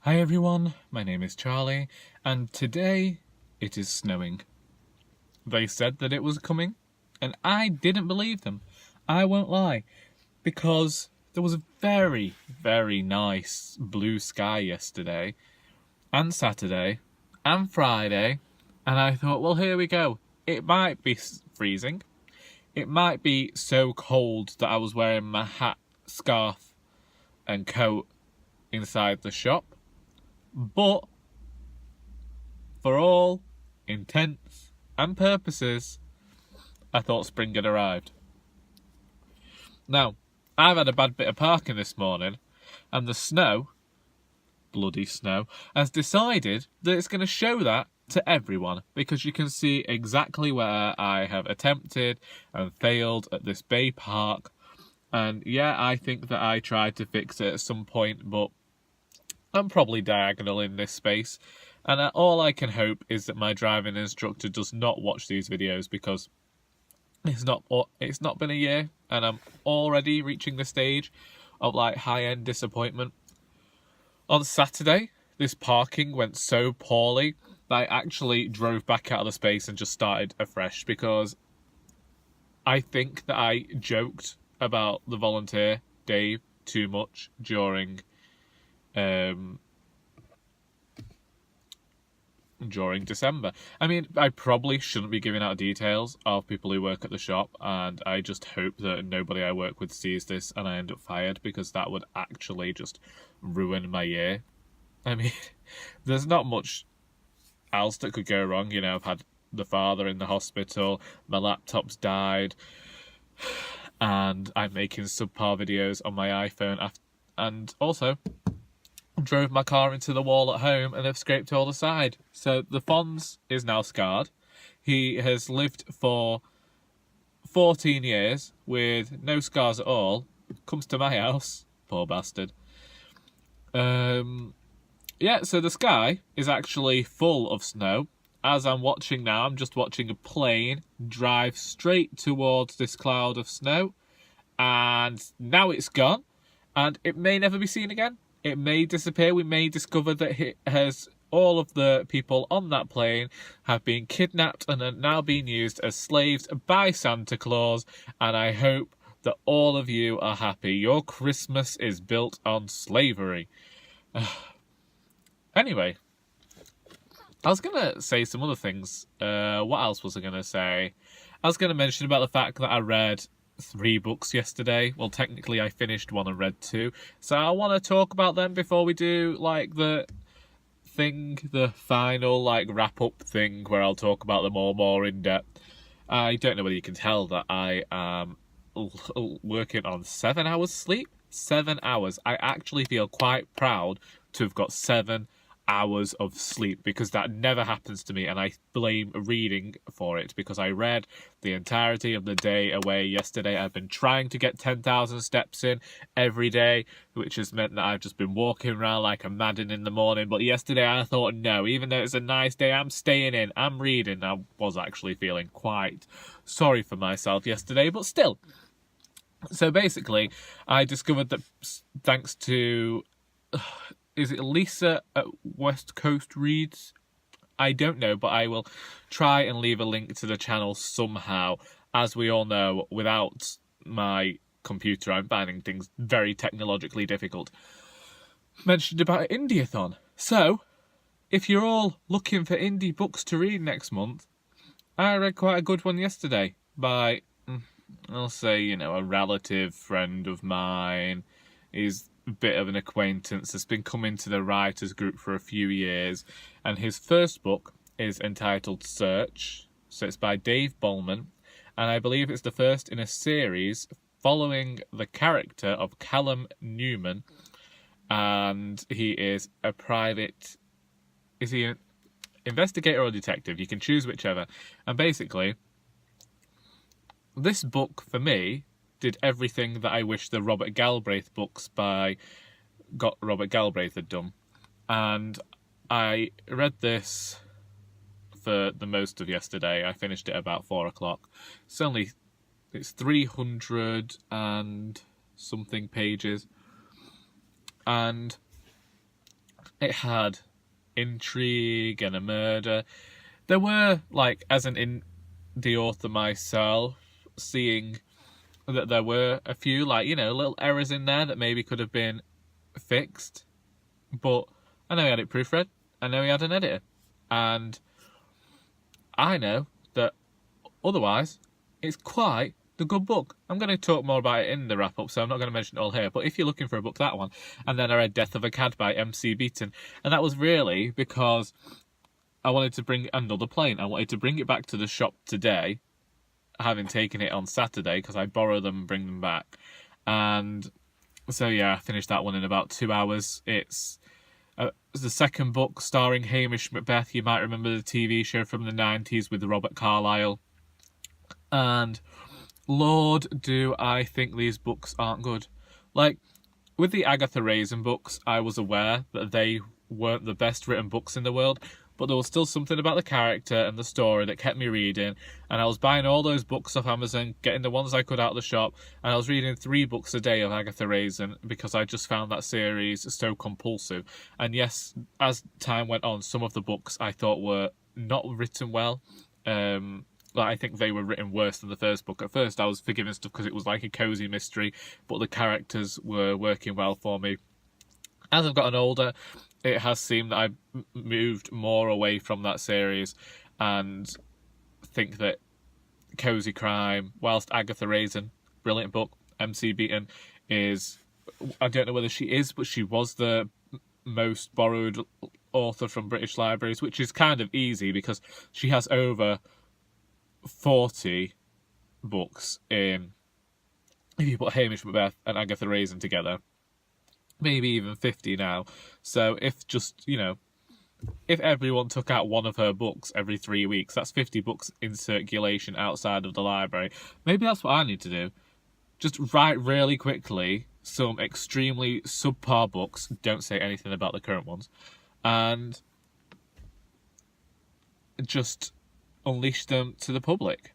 Hi everyone, my name is Charlie, and today it is snowing. They said that it was coming, and I didn't believe them. I won't lie, because there was a very, very nice blue sky yesterday, and Saturday, and Friday, and I thought, well, here we go. It might be freezing. It might be so cold that I was wearing my hat, scarf, and coat inside the shop. But for all intents and purposes, I thought spring had arrived. Now, I've had a bad bit of parking this morning, and the snow, bloody snow, has decided that it's going to show that to everyone, because you can see exactly where I have attempted and failed at this bay park. And yeah, I think that I tried to fix it at some point, but I'm probably diagonal in this space, and all I can hope is that my driving instructor does not watch these videos, because it's not been a year and I'm already reaching the stage of like high-end disappointment. On Saturday, this parking went so poorly that I actually drove back out of the space and just started afresh, because I think that I joked about the volunteer Dave too much during December. I mean, I probably shouldn't be giving out details of people who work at the shop, and I just hope that nobody I work with sees this and I end up fired, because that would actually just ruin my year. I mean, there's not much else that could go wrong. You know, I've had the father in the hospital, my laptop's died, and I'm making subpar videos on my iPhone, and also drove my car into the wall at home and have scraped all the side. So the Fonz is now scarred. He has lived for 14 years with no scars at all. Comes to my house, poor bastard. Yeah, so the sky is actually full of snow. As I'm watching now, I'm just watching a plane drive straight towards this cloud of snow, and now it's gone, and it may never be seen again. It may disappear. We may discover that all of the people on that plane have been kidnapped and are now being used as slaves by Santa Claus. And I hope that all of you are happy. Your Christmas is built on slavery. Anyway, I was going to say some other things. What else was I going to say? I was going to mention about the fact that I read 3 books yesterday. Well, technically I finished 1 and read 2, so I want to talk about them before we do like the final like wrap up thing where I'll talk about them all more in depth. I don't know whether you can tell that I am working on 7 hours sleep. 7 hours. I actually feel quite proud to have got 7 hours of sleep, because that never happens to me, and I blame reading for it, because I read the entirety of the day away yesterday. I've been trying to get 10,000 steps in every day, which has meant that I've just been walking around like a madman in the morning. But yesterday I thought, no, even though it's a nice day, I'm staying in, I'm reading. I was actually feeling quite sorry for myself yesterday, but still. So basically, I discovered that thanks to is it Lisa at West Coast Reads? I don't know, but I will try and leave a link to the channel somehow. As we all know, without my computer, I'm finding things very technologically difficult. Mentioned about Indie-a-thon. So, if you're all looking for indie books to read next month, I read quite a good one yesterday by, I'll say, a relative friend of mine. He's a bit of an acquaintance, has been coming to the writers group for a few years, and his first book is entitled Search. So it's by Dave Bowman, and I believe it's the first in a series following the character of Callum Newman, and he is a private... Is he an investigator or detective? You can choose whichever. And basically, this book, for me, did everything that I wish the Robert Galbraith books by Robert Galbraith had done. And I read this for the most of yesterday. I finished it about 4 o'clock. It's 300 and something pages. And it had intrigue and a murder. There were, like, as an indie author myself, seeing that there were a few, like, you know, little errors in there that maybe could have been fixed. But I know he had it proofread. I know he had an editor. And I know that otherwise, it's quite the good book. I'm going to talk more about it in the wrap-up, so I'm not going to mention it all here. But if you're looking for a book, that one. And then I read Death of a Cad by MC Beaton. And that was really because I wanted to bring another plane. I wanted to bring it back to the shop today, having taken it on Saturday, because I borrow them and bring them back. And so, yeah, I finished that one in about 2 hours. It's the second book starring Hamish Macbeth. You might remember the TV show from the 90s with Robert Carlyle. And Lord, do I think these books aren't good. Like, with the Agatha Raisin books, I was aware that they weren't the best written books in the world, but there was still something about the character and the story that kept me reading, and I was buying all those books off Amazon, getting the ones I could out of the shop, and I was reading 3 books a day of Agatha Raisin because I just found that series so compulsive. And yes, as time went on, some of the books I thought were not written well. I think they were written worse than the first book. At first, I was forgiving stuff because it was like a cosy mystery, but the characters were working well for me. As I've gotten older, it has seemed that I've moved more away from that series and think that cozy crime, whilst Agatha Raisin, brilliant book, MC Beaton is, I don't know whether she is, but she was the most borrowed author from British libraries, which is kind of easy because she has over 40 books in, if you put Hamish Macbeth and Agatha Raisin together, maybe even 50 now. So if just, you know, if everyone took out one of her books every 3 weeks, that's 50 books in circulation outside of the library. Maybe that's what I need to do. Just write really quickly some extremely subpar books, don't say anything about the current ones, and just unleash them to the public.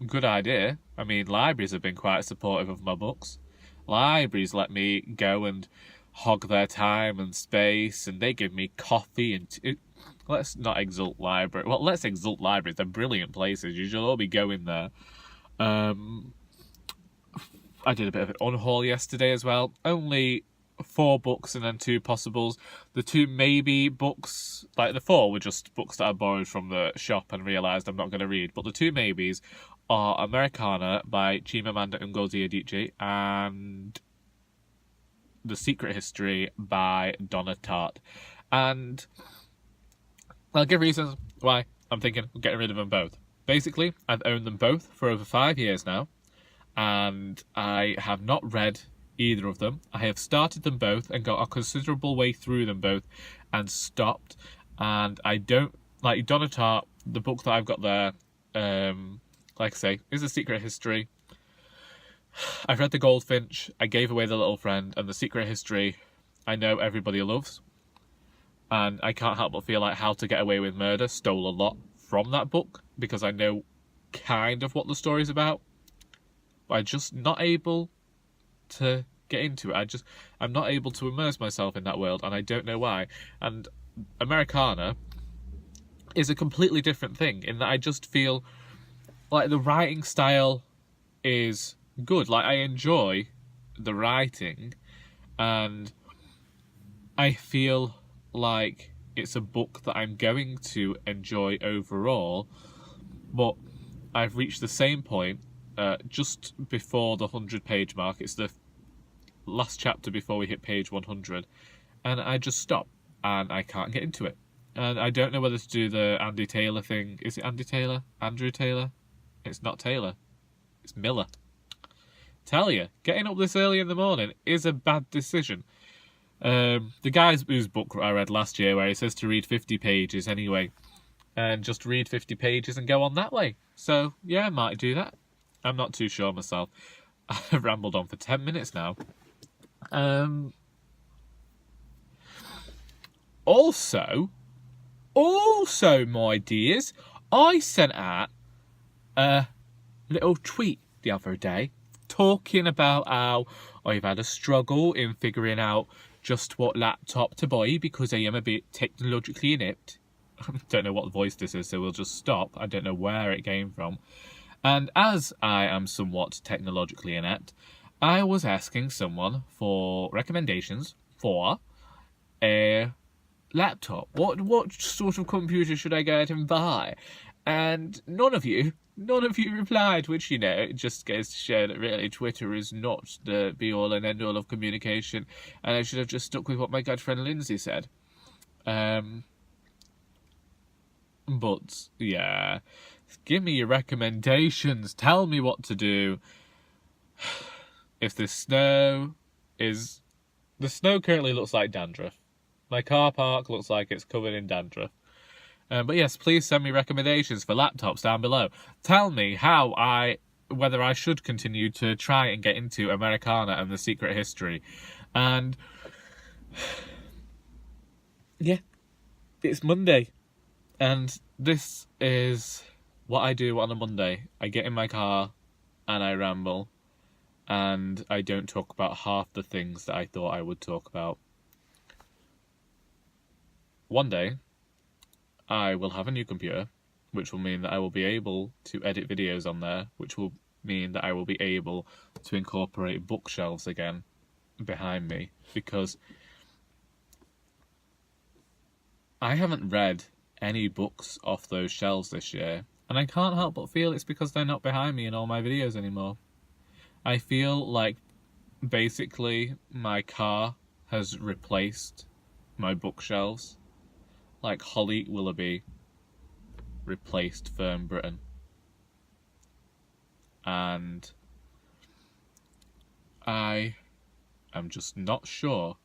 Good idea. I mean, libraries have been quite supportive of my books. Libraries let me go and hog their time and space, and they give me coffee and let's not exalt library. Well, let's exalt libraries. They're brilliant places. You should all be going there. I did a bit of an unhaul yesterday as well. Only 4 books and then 2 possibles. The 2 maybe books, like the 4 were just books that I borrowed from the shop and realised I'm not going to read. But the 2 maybes are Americana by Chimamanda Ngozi Adichie and The Secret History by Donna Tartt. And I'll give reasons why I'm thinking of getting rid of them both. Basically, I've owned them both for over 5 years now, and I have not read either of them. I have started them both and got a considerable way through them both and stopped. And I don't like Donna Tartt. The book that I've got there, like I say, is A Secret History. I've read The Goldfinch, I Gave Away the Little Friend, and The Secret History I know everybody loves. And I can't help but feel like How to Get Away with Murder stole a lot from that book because I know kind of what the story's about. But I'm just not able to get into it. I'm not able to immerse myself in that world, and I don't know why. And Americana is a completely different thing in that I just feel like the writing style is good. Like, I enjoy the writing, and I feel like it's a book that I'm going to enjoy overall, but I've reached the same point just before the 100-page mark. It's the last chapter before we hit page 100, and I just stop, and I can't get into it. And I don't know whether to do the Andy Taylor thing. Is it Andy Taylor? Andrew Taylor? It's not Taylor. It's Miller. Tell you, getting up this early in the morning is a bad decision. The guy whose book I read last year, where he says to read 50 pages anyway, and just read 50 pages and go on that way. So, yeah, I might do that. I'm not too sure myself. I've rambled on for 10 minutes now. Also, my dears, I sent out a little tweet the other day talking about how I've had a struggle in figuring out just what laptop to buy because I am a bit technologically inept. I don't know what voice this is, so we'll just stop. I don't know where it came from. And as I am somewhat technologically inept, I was asking someone for recommendations for a laptop. What sort of computer should I go out and buy? And none of you replied, which, it just goes to show that really Twitter is not the be-all and end-all of communication, and I should have just stuck with what my good friend Lindsay said. But, yeah, give me your recommendations. Tell me what to do. If the snow currently looks like dandruff. My car park looks like it's covered in dandruff. But yes, please send me recommendations for laptops down below. Tell me whether I should continue to try and get into Americana and the Secret History. And yeah, it's Monday. And this is what I do on a Monday. I get in my car and I ramble. And I don't talk about half the things that I thought I would talk about. One day, I will have a new computer, which will mean that I will be able to edit videos on there, which will mean that I will be able to incorporate bookshelves again behind me, because I haven't read any books off those shelves this year, and I can't help but feel it's because they're not behind me in all my videos anymore. I feel like basically my car has replaced my bookshelves. Like Holly Willoughby replaced Fern Britton. And I am just not sure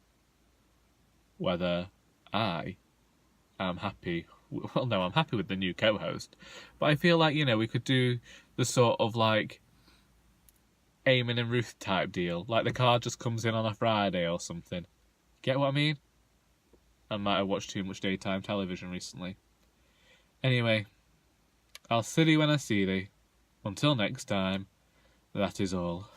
whether I am happy. Well, no, I'm happy with the new co-host. But I feel like, we could do the sort of like Eamon and Ruth type deal. Like the car just comes in on a Friday or something. Get what I mean? I might have watched too much daytime television recently. Anyway, I'll see thee when I see thee. Until next time, that is all.